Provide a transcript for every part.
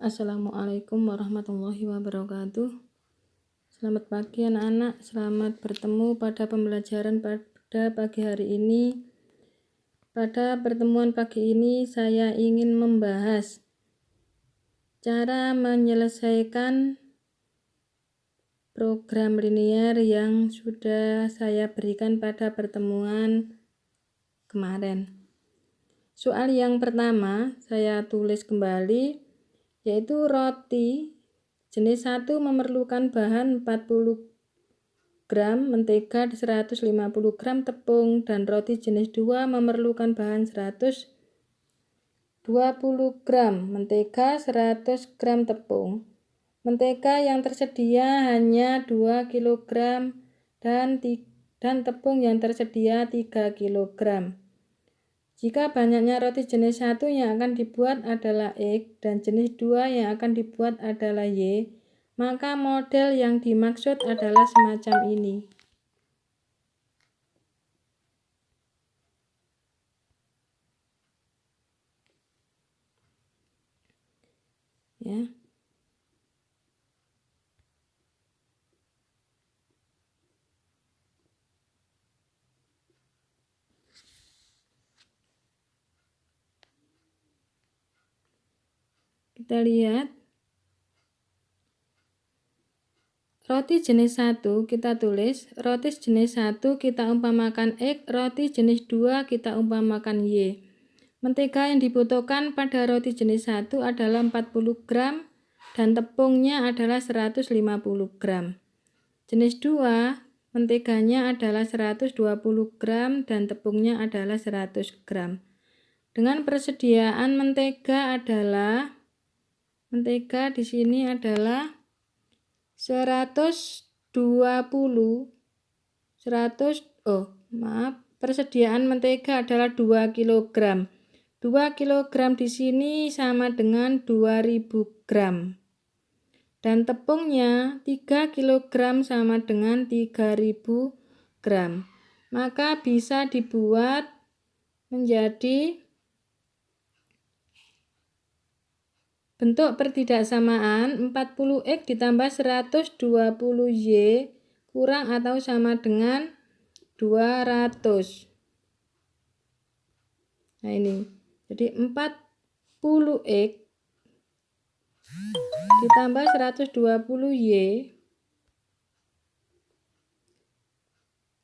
Assalamualaikum warahmatullahi wabarakatuh. Selamat pagi anak-anak, selamat bertemu pada pembelajaran pada pagi hari ini. Pada pertemuan pagi ini saya ingin membahas cara menyelesaikan program linear yang sudah saya berikan pada pertemuan kemarin. Soal yang pertama saya tulis kembali, yaitu roti jenis 1 memerlukan bahan 40 gram mentega, 150 gram tepung, dan roti jenis 2 memerlukan bahan 120 gram mentega, 100 gram tepung. Mentega yang tersedia hanya 2 kg dan tepung yang tersedia 3 kg. Jika banyaknya roti jenis 1 yang akan dibuat adalah X dan jenis 2 yang akan dibuat adalah Y, maka model yang dimaksud adalah semacam ini. Ya. Kita lihat. Roti jenis 1 kita tulis, roti jenis 1 kita umpamakan X, roti jenis 2 kita umpamakan Y. Mentega yang dibutuhkan pada roti jenis 1 adalah 40 gram dan tepungnya adalah 150 gram. Jenis 2, menteganya adalah 120 gram dan tepungnya adalah 100 gram. Dengan persediaan mentega di sini adalah persediaan mentega adalah 2 kg. 2 kg di sini sama dengan 2000 gram. Dan tepungnya 3 kg sama dengan 3000 gram. Maka bisa dibuat menjadi bentuk pertidaksamaan 40X ditambah 120Y kurang atau sama dengan 200. Nah ini, jadi 40X ditambah 120Y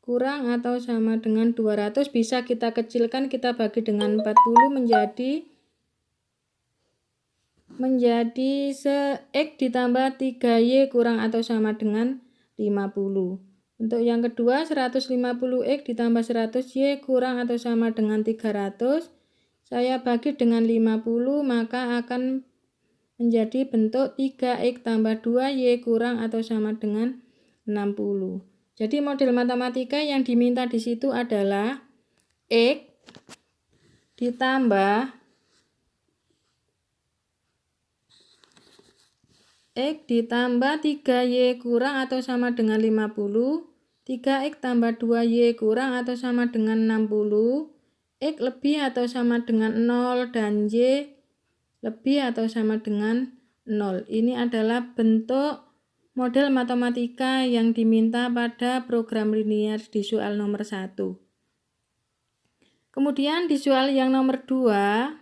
kurang atau sama dengan 200 bisa kita kecilkan, kita bagi dengan 40 menjadi X ditambah 3Y kurang atau sama dengan 50. Untuk yang kedua 150X ditambah 100Y kurang atau sama dengan 300. Saya bagi dengan 50 maka akan menjadi bentuk 3X tambah 2Y kurang atau sama dengan 60. Jadi model matematika yang diminta di situ adalah X ditambah 3Y kurang atau sama dengan 50, 3X tambah 2Y kurang atau sama dengan 60, X lebih atau sama dengan 0, dan Y lebih atau sama dengan 0. Ini adalah bentuk model matematika yang diminta pada program linear di soal nomor 1. Kemudian di soal yang nomor 2,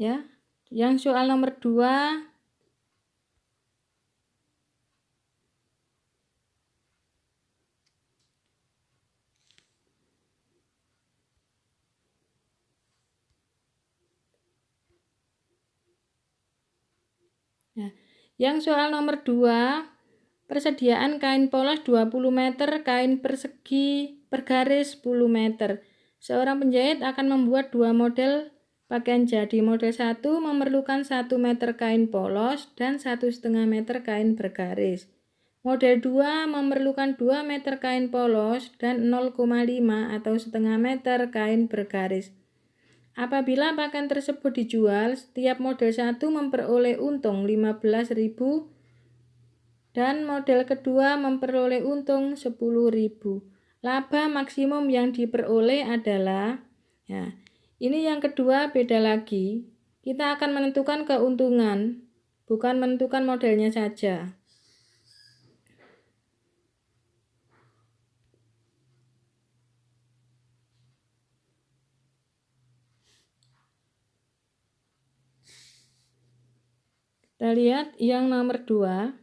ya, yang soal nomor 2, yang soal nomor 2, persediaan kain polos 20 meter, kain persegi per garis 10 meter. Seorang penjahit akan membuat 2 model pakaian jadi. Model 1 memerlukan 1 meter kain polos dan 1,5 meter kain bergaris. Model 2 memerlukan 2 meter kain polos dan 0,5 atau setengah meter kain bergaris. Apabila pakaian tersebut dijual, setiap model 1 memperoleh untung 15.000 dan model kedua memperoleh untung 10.000. Laba maksimum yang diperoleh adalah, ya, ini yang kedua beda lagi. Kita akan menentukan keuntungan, bukan menentukan modelnya saja. Kita lihat yang nomor 2.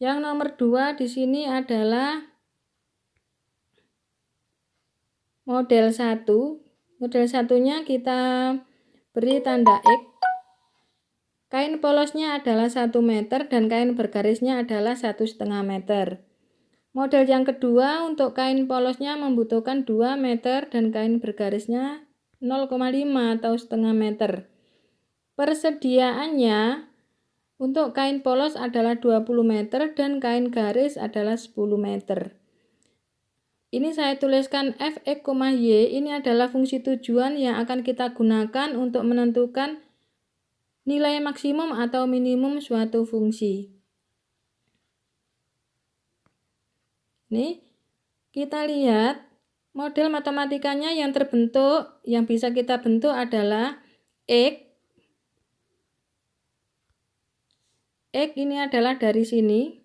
Yang nomor 2 di sini adalah model 1. Model satunya kita beri tanda X. Kain polosnya adalah 1 meter dan kain bergarisnya adalah 1,5 meter. Model yang kedua untuk kain polosnya membutuhkan 2 meter dan kain bergarisnya 0,5 atau setengah meter. Persediaannya untuk kain polos adalah 20 meter dan kain garis adalah 10 meter. Ini saya tuliskan Fx, Y, ini adalah fungsi tujuan yang akan kita gunakan untuk menentukan nilai maksimum atau minimum suatu fungsi. Ini kita lihat model matematikanya yang terbentuk, yang bisa kita bentuk adalah X. X ini adalah dari sini.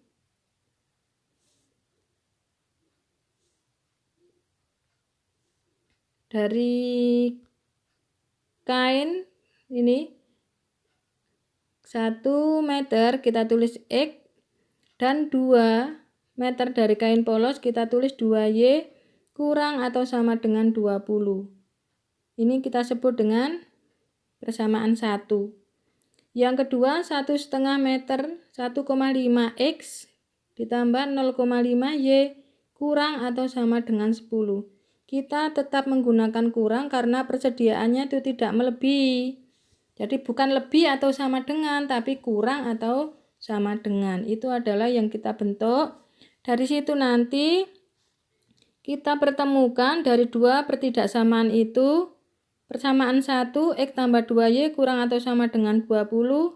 Dari kain ini 1 meter kita tulis X dan 2 meter dari kain polos kita tulis 2Y kurang atau sama dengan 20. Ini kita sebut dengan persamaan 1. Yang kedua 1,5 meter 1,5 X ditambah 0,5 Y kurang atau sama dengan 10. Kita tetap menggunakan kurang karena persediaannya itu tidak melebihi. Jadi bukan lebih atau sama dengan, tapi kurang atau sama dengan. Itu adalah yang kita bentuk. Dari situ nanti kita pertemukan dari 2 pertidaksamaan itu. Persamaan 1, X tambah 2Y kurang atau sama dengan 20.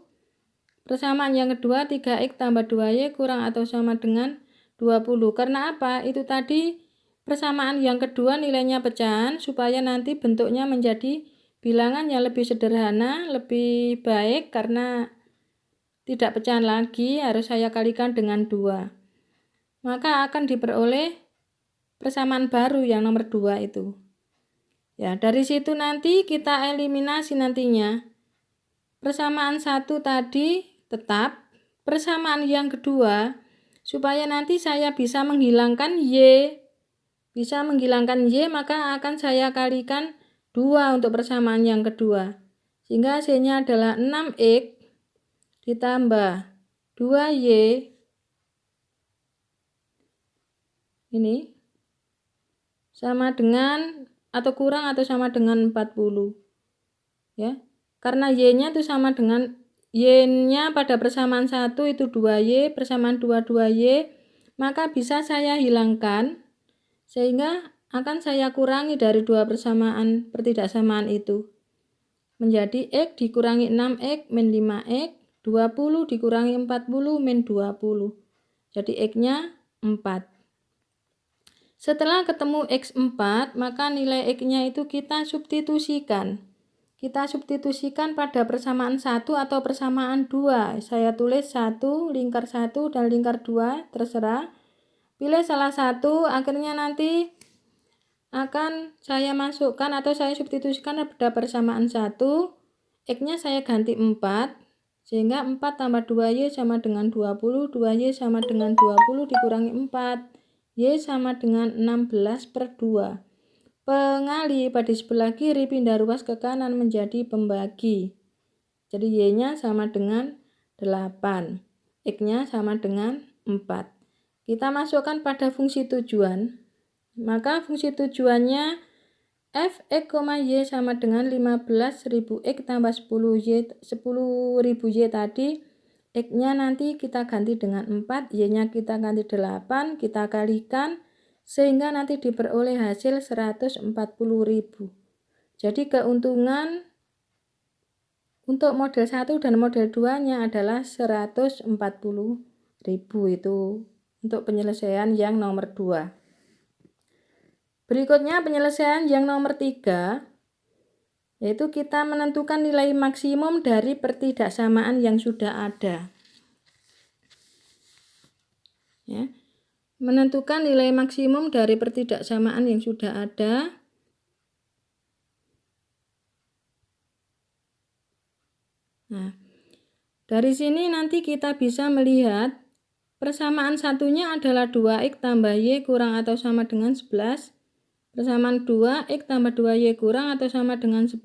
Persamaan yang kedua 3X tambah 2Y kurang atau sama dengan 20. Karena apa? Itu tadi persamaan yang kedua nilainya pecahan supaya nanti bentuknya menjadi bilangan yang lebih sederhana, lebih baik karena tidak pecahan lagi, harus saya kalikan dengan 2. Maka akan diperoleh persamaan baru yang nomor 2 itu. Ya, dari situ nanti kita eliminasi nantinya. Persamaan 1 tadi tetap, persamaan yang kedua supaya nanti saya bisa menghilangkan Y. Bisa menghilangkan Y maka akan saya kalikan 2 untuk persamaan yang kedua. Sehingga hasilnya adalah 6X ditambah 2Y ini sama dengan atau kurang atau sama dengan 40. Ya. Karena Y-nya itu sama dengan Y-nya pada persamaan 1 itu 2Y, persamaan 2Y, maka bisa saya hilangkan sehingga akan saya kurangi dari 2 persamaan pertidaksamaan itu. Menjadi X dikurangi 6X min 5X, 20 dikurangi 40 min 20. Jadi X-nya 4. Setelah ketemu X4, maka nilai X-nya itu kita substitusikan. Kita substitusikan pada persamaan 1 atau persamaan 2. Saya tulis 1, lingkar 1 dan lingkar 2, terserah. Pilih salah satu, akhirnya nanti akan saya masukkan atau saya substitusikan pada persamaan 1. X-nya saya ganti 4, sehingga 4 tambah 2Y sama dengan 20, 2Y sama dengan 20 dikurangi 4, Y sama dengan 16 per 2. Pengali pada sebelah kiri pindah ruas ke kanan menjadi pembagi. Jadi Y-nya sama dengan 8, X-nya sama dengan 4. Kita masukkan pada fungsi tujuan. Maka fungsi tujuannya Fx, Y sama dengan 15.000 X tambah 10.000 Y tadi. X-nya nanti kita ganti dengan 4, Y-nya kita ganti 8, kita kalikan sehingga nanti diperoleh hasil 140.000. Jadi keuntungan untuk model 1 dan model 2-nya adalah 140.000 itu untuk penyelesaian yang nomor 2. Berikutnya penyelesaian yang nomor 3. yaitu kita menentukan nilai maksimum dari pertidaksamaan yang sudah ada. Ya. Menentukan nilai maksimum dari pertidaksamaan yang sudah ada. Nah, dari sini nanti kita bisa melihat persamaan satunya adalah 2x tambah y kurang atau sama dengan 11. Persamaan 2x tambah 2y kurang atau sama dengan 10,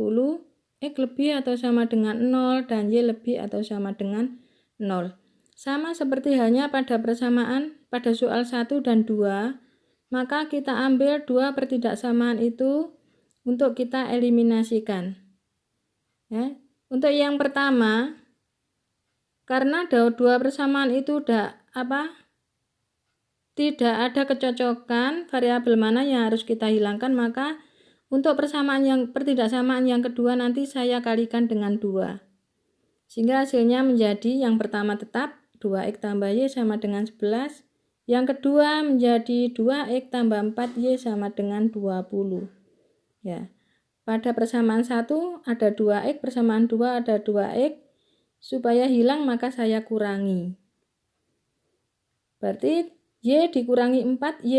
x lebih atau sama dengan 0, dan y lebih atau sama dengan 0. Sama seperti halnya pada persamaan pada soal 1 dan 2, maka kita ambil dua pertidaksamaan itu untuk kita eliminasikan. Ya. Untuk yang pertama, karena dua persamaan itu tidak ada kecocokan variabel mana yang harus kita hilangkan, maka untuk pertidaksamaan yang kedua nanti saya kalikan dengan 2. Sehingga hasilnya menjadi yang pertama tetap 2x tambah y sama dengan 11. Yang kedua menjadi 2x tambah 4y sama dengan 20. Ya. Pada persamaan 1 ada 2x, persamaan 2 ada 2x. Supaya hilang maka saya kurangi. Berarti y dikurangi 4y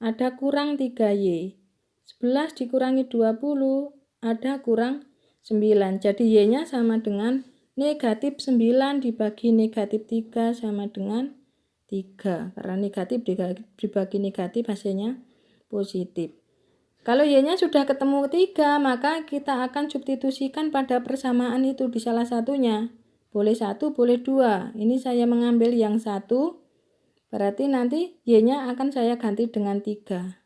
ada kurang 3y. 11 dikurangi 20 ada kurang 9. Jadi y-nya sama dengan negatif 9 dibagi negatif 3 sama dengan 3. Karena negatif dibagi negatif hasilnya positif. Kalau y-nya sudah ketemu 3, maka kita akan substitusikan pada persamaan itu di salah satunya. Boleh 1, boleh 2. Ini saya mengambil yang 1, berarti nanti y-nya akan saya ganti dengan 3.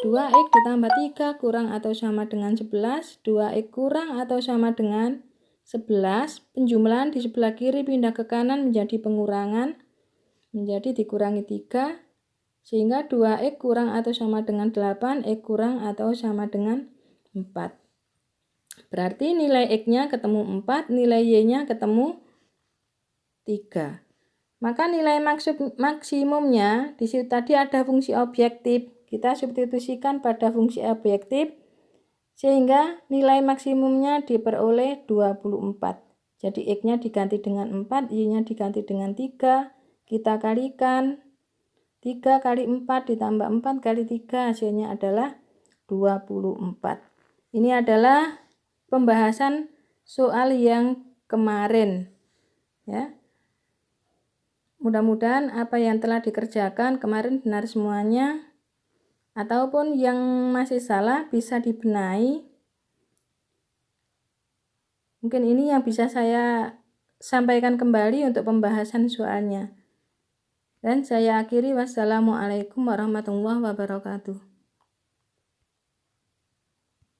2x ditambah 3 kurang atau sama dengan 11. 2x kurang atau sama dengan 11. Penjumlahan di sebelah kiri pindah ke kanan menjadi pengurangan. Menjadi dikurangi 3. Sehingga 2x kurang atau sama dengan 8. X kurang atau sama dengan 4. Berarti nilai x-nya ketemu 4. Nilai y-nya ketemu 3. Maka nilai maksimumnya di situ tadi ada fungsi objektif. Kita substitusikan pada fungsi objektif sehingga nilai maksimumnya diperoleh 24. Jadi x-nya diganti dengan 4, y-nya diganti dengan 3. Kita kalikan 3 kali 4 ditambah 4 kali 3 hasilnya adalah 24. Ini adalah pembahasan soal yang kemarin. Ya. Mudah-mudahan apa yang telah dikerjakan kemarin benar semuanya, ataupun yang masih salah bisa dibenahi. Mungkin ini yang bisa saya sampaikan kembali untuk pembahasan soalnya. Dan saya akhiri, wassalamualaikum warahmatullahi wabarakatuh.